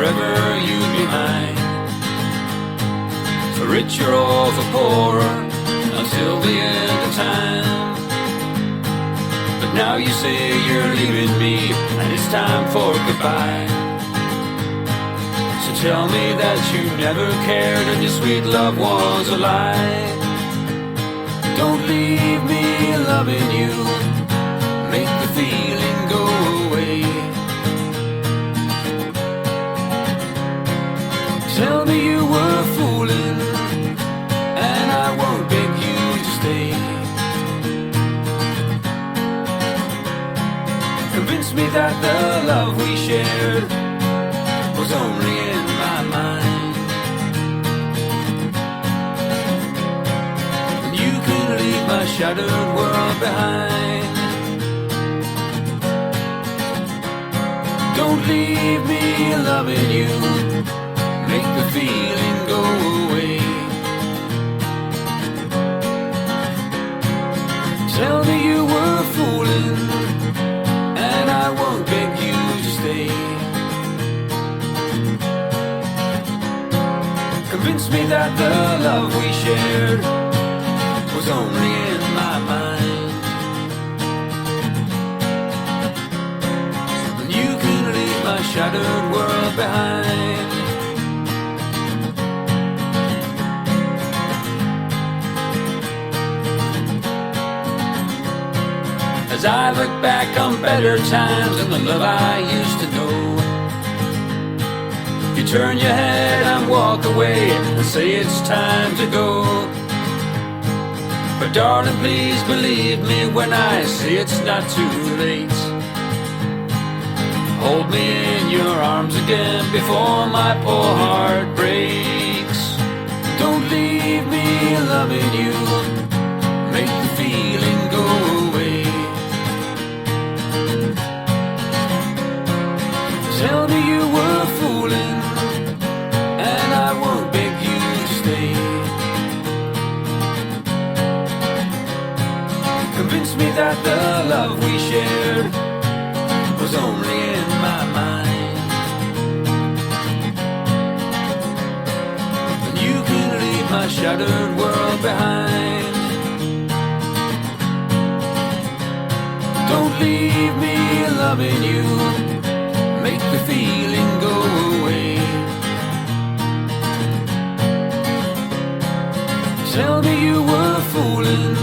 forever you'd be mine. For richer or for poorer, until the end of time. But now you say you're leaving me, and it's time for goodbye. So tell me that you never cared and your sweet love was a lie. Don't leave me loving you, make the feeling go away. Tell me you were fooling, and I won't beg you to stay. Convince me that the love we shared was only in my mind. And you can leave my shattered world behind. Don't leave me loving you, make the feeling go away. Tell me you were fooling, and I won't beg you to stay. Convince me that the love we shared was only in my mind. And you can leave my shattered world behind. As I look back on better times and the love I used to know, you turn your head and walk away and say it's time to go. But darling, please believe me when I say it's not too late. Hold me in your arms again before my poor heart breaks. Don't leave me loving you, make the feeling go away. Tell me you were fooling, and I won't beg you to stay. Convince me that the love we shared was only in my mind. And you can leave my shattered world behind. Don't leave me loving you, make the feeling go away. Tell me you were fooling,